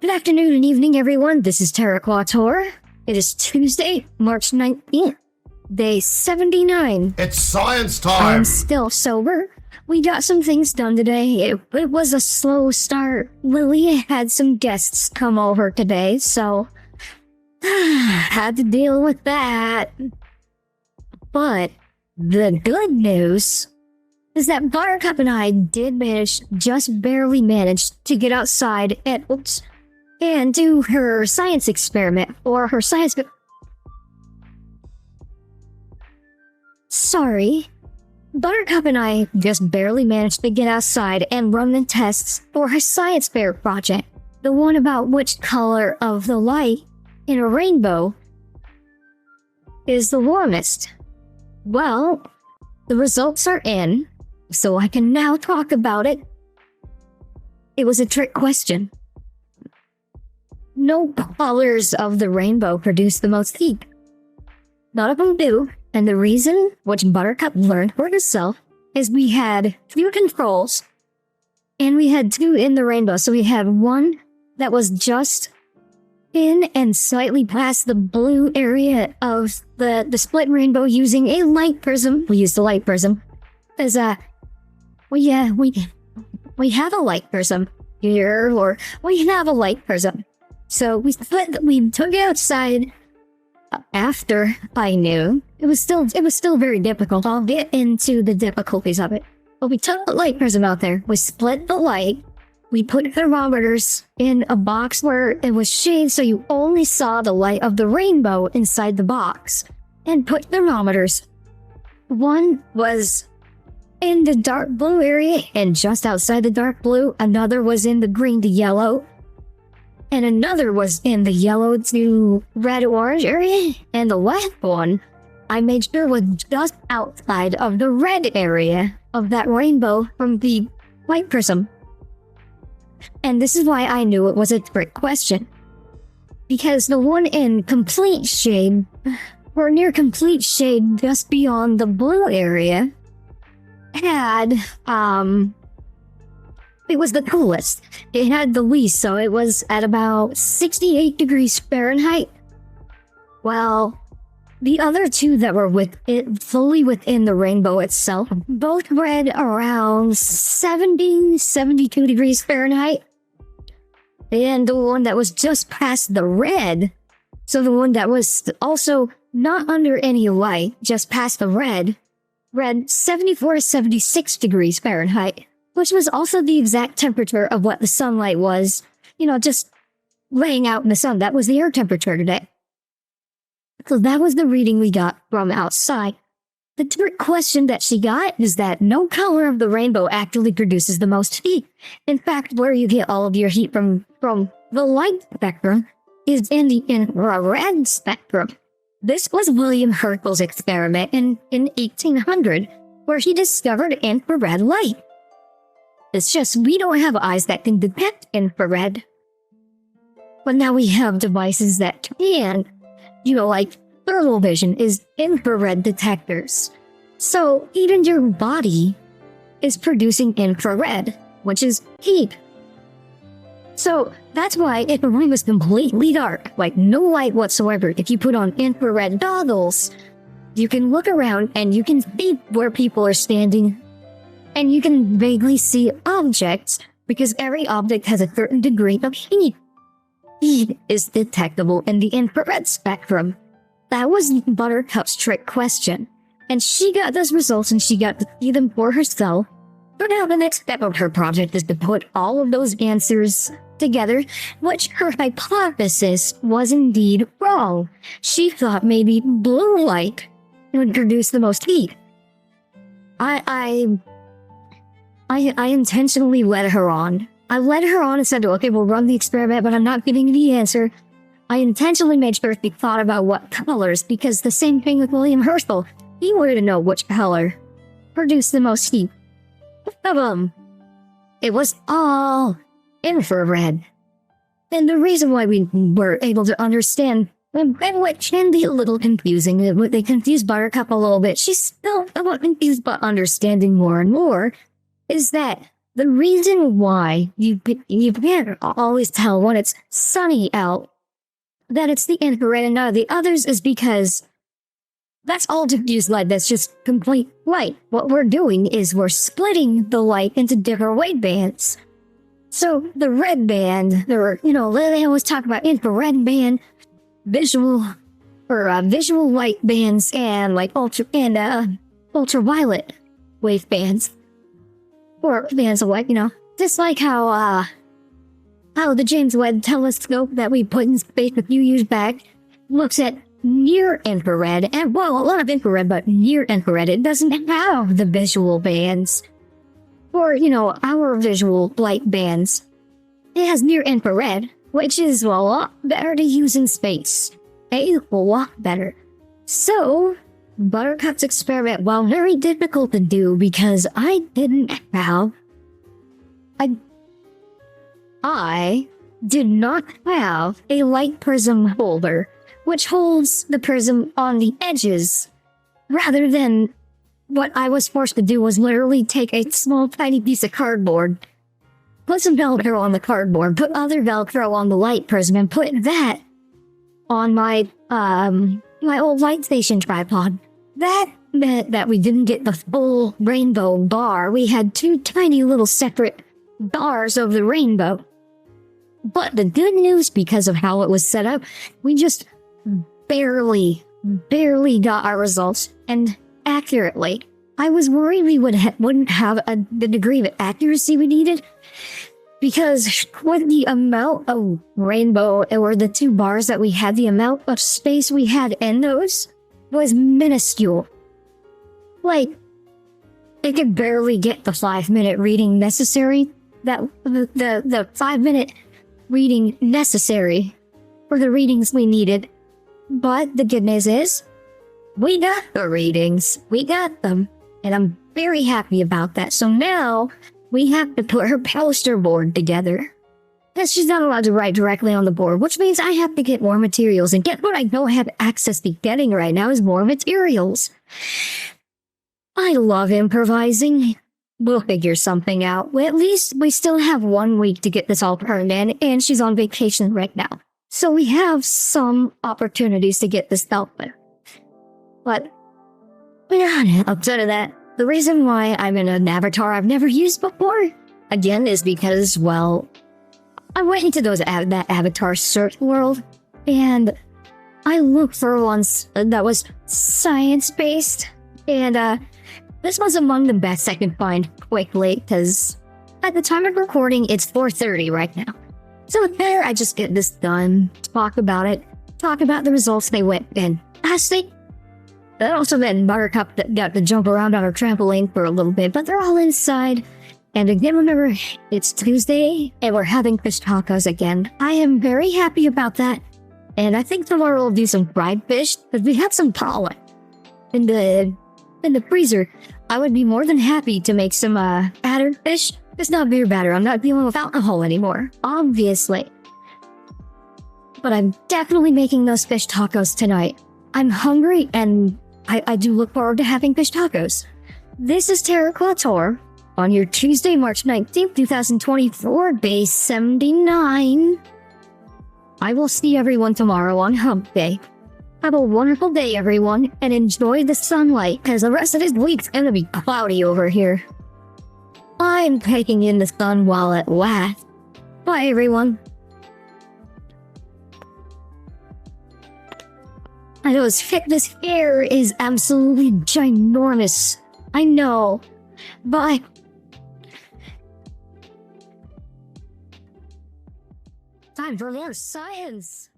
Good afternoon and evening, everyone. This is Terraquator. It is Tuesday, March 19th, day 79. It's science I time! am still sober. We got some things done today. It was a slow start. Lily had some guests come over today, so had to deal with that. But the good news is that Buttercup and I just barely managed to get outside and do her science experiment, or her science... Sorry. Buttercup and I just barely managed to get outside and run the tests for her science fair project. The one about which color of the light in a rainbow is the warmest. Well, the results are in, so I can now talk about it. It was a trick question. No colors of the rainbow produce the most heat. None of them do, and the reason, which Buttercup learned for herself, is we had 2 controls, and we had 2 in the rainbow. So we had one that was just in and slightly past the blue area of the split rainbow using a light prism. We used a light prism. As we have a light prism here, or we have a light prism. So we took it outside after I knew. It was still very difficult. I'll get into the difficulties of it. But we took the light prism out there. We split the light. We put thermometers in a box where it was shaded so you only saw the light of the rainbow inside the box. And put thermometers. One was in the dark blue area and just outside the dark blue. Another was in the green to yellow. And another was in the yellow to red-orange area. And the last one, I made sure was just outside of the red area of that rainbow from the light prism. And this is why I knew it was a trick question. Because the one in complete shade, or near complete shade just beyond the blue area, had, it was the coolest. It had the least, so it was at about 68 degrees Fahrenheit. Well, the other 2 that were fully within the rainbow itself, both read around 72 degrees Fahrenheit. And the one that was just past the red, so the one that was also not under any light, just past the red, read 74 to 76 degrees Fahrenheit. Which was also the exact temperature of what the sunlight was, just laying out in the sun. That was the air temperature today. So that was the reading we got from outside. The trick question that she got is that no color of the rainbow actually produces the most heat. In fact, where you get all of your heat from the light spectrum is in the infrared spectrum. This was William Herschel's experiment in 1800, where he discovered infrared light. It's just we don't have eyes that can detect infrared. But now we have devices that can, like thermal vision is infrared detectors. So even your body is producing infrared, which is heat. So that's why if a room is completely dark, like no light whatsoever, if you put on infrared goggles, you can look around and you can see where people are standing. And you can vaguely see objects because every object has a certain degree of heat. Heat is detectable in the infrared spectrum. That was Buttercup's trick question. And she got those results and she got to see them for herself. But now the next step of her project is to put all of those answers together, which her hypothesis was indeed wrong. She thought maybe blue light would produce the most heat. I intentionally led her on. I led her on and said, okay, we'll run the experiment, but I'm not giving you the answer. I intentionally made sure she thought about what colors, because the same thing with William Herschel. He wanted to know which color produced the most heat. Of them. It was all infrared. And the reason why we were able to understand, and what can be a little confusing, they confused Buttercup a little bit, she's still somewhat confused but understanding more and more, is that the reason why you can't always tell when it's sunny out that it's the infrared and not the others is because that's all diffuse light. That's just complete light. What we're doing is we're splitting the light into different wave bands. So the red band, they always talk about infrared band, visual light bands, and like ultraviolet wave bands, or bands of light. Just like how the James Webb Telescope that we put in space a few years back looks at near infrared, and a lot of infrared, but near infrared, it doesn't have the visual bands. Or, our visual light bands. It has near infrared, which is a lot better to use in space. A lot better. So, Buttercup's experiment, while very difficult to do because I did not have a light prism holder, which holds the prism on the edges, rather than what I was forced to do was literally take a small tiny piece of cardboard, put some Velcro on the cardboard, put other Velcro on the light prism, and put that on my old light station tripod. That meant that we didn't get the full rainbow bar. We had two tiny little separate bars of the rainbow. But the good news, because of how it was set up, we just barely got our results, and accurately. I was worried we wouldn't have the degree of accuracy we needed, because with the amount of rainbow, or the two bars that we had, the amount of space we had in those was minuscule. Like, it could barely get the 5-minute reading necessary, the 5-minute reading necessary for the readings we needed. But the good news is, we got the readings. We got them. And I'm very happy about that. So now, we have to put her poster board together. Because she's not allowed to write directly on the board, which means I have to get more materials. And get what I don't have access to getting right now is more materials. I love improvising. We'll figure something out. Well, at least we still have 1 week to get this all turned in, and she's on vacation right now. So we have some opportunities to get this dealt with. But outside of that, the reason why I'm in an avatar I've never used before, again, is because, well, I went into that avatar search world, and I looked for one that was science-based, and this was among the best I could find quickly, because at the time of recording, it's 4:30 right now. So there, I just get this done, talk about it, talk about the results they went in. That also meant Buttercup that got to jump around on her trampoline for a little bit, but they're all inside. And again, remember, it's Tuesday, and we're having fish tacos again. I am very happy about that, and I think tomorrow we'll do some fried fish, because we have some pollen in the freezer. I would be more than happy to make some battered fish. It's not beer batter. I'm not dealing with alcohol anymore, obviously. But I'm definitely making those fish tacos tonight. I'm hungry, and I do look forward to having fish tacos. This is Terra Quator on your Tuesday, March 19th, 2024, day 79. I will see everyone tomorrow on Hump Day. Have a wonderful day, everyone, and enjoy the sunlight, because the rest of this week's gonna be cloudy over here. I'm taking in the sun while it lasts. Bye, everyone. I know this hair is absolutely ginormous. I know. Bye. Time for more science.